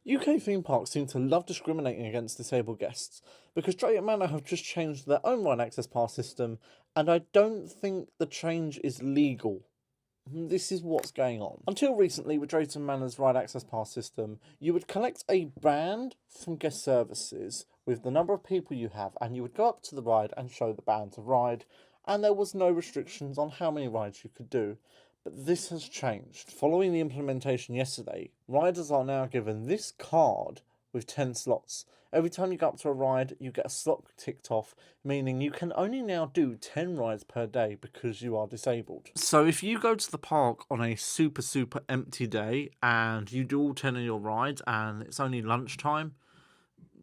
UK theme parks seem to love discriminating against disabled guests because Drayton Manor have just changed their own ride access pass system, and I don't think the change is legal. This is what's going on. Until recently, with Drayton Manor's ride access pass system, you would collect a band from guest services with the number of people you have, and you would go up to the ride and show the band to ride, and there was no restrictions on how many rides you could do. But this has changed. Following the implementation yesterday, riders are now given this card with 10 slots. Every time you go up to a ride, you get a slot ticked off, meaning you can only now do 10 rides per day because you are disabled. So if you go to the park on a super empty day and you do all 10 of your rides and it's only lunchtime,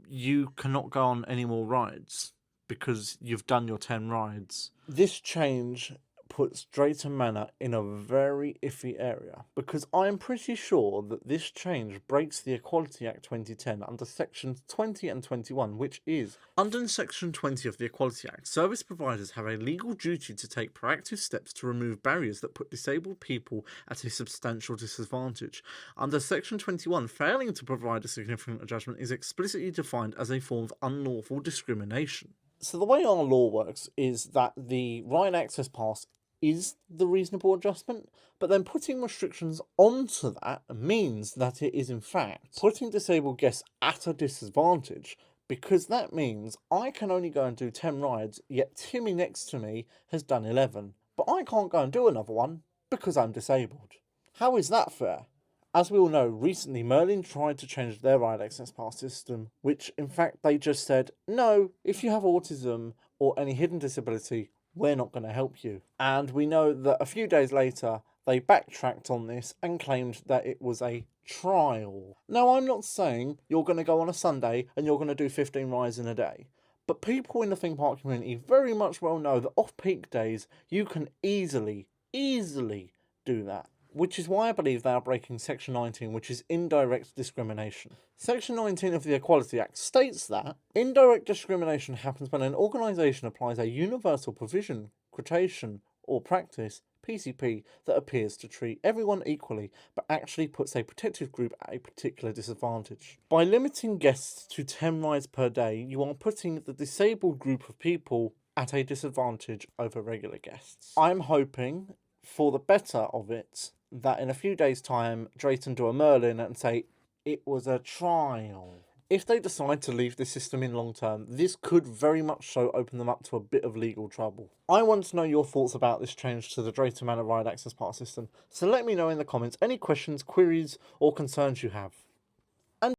you cannot go on any more rides because you've done your 10 rides. This change puts Drayton Manor in a very iffy area because I am pretty sure that this change breaks the Equality Act 2010 under sections 20 and 21, which is, under section 20 of the Equality Act, service providers have a legal duty to take proactive steps to remove barriers that put disabled people at a substantial disadvantage. Under section 21, failing to provide a significant adjustment is explicitly defined as a form of unlawful discrimination. So the way our law works is that the ride access pass is the reasonable adjustment, but then putting restrictions onto that means that it is in fact putting disabled guests at a disadvantage, because that means I can only go and do 10 rides, yet Timmy next to me has done 11, but I can't go and do another one because I'm disabled. How is that fair? As we all know, recently Merlin tried to change their ride access pass system, which in fact they just said, no, if you have autism or any hidden disability, we're not going to help you. And we know that a few days later, they backtracked on this and claimed that it was a trial. Now, I'm not saying you're going to go on a Sunday and you're going to do 15 rides in a day, but people in the theme park community very much well know that off-peak days, you can easily do that. Which is why I believe they are breaking Section 19, which is indirect discrimination. Section 19 of the Equality Act states that indirect discrimination happens when an organisation applies a universal provision, quotation, or practice, PCP, that appears to treat everyone equally, but actually puts a protected group at a particular disadvantage. By limiting guests to 10 rides per day, you are putting the disabled group of people at a disadvantage over regular guests. I'm hoping, for the better of it, that in a few days' time, Drayton do a Merlin and say, it was a trial. If they decide to leave this system in long term, this could very much so open them up to a bit of legal trouble. I want to know your thoughts about this change to the Drayton Manor ride access pass system, so let me know in the comments any questions, queries, or concerns you have.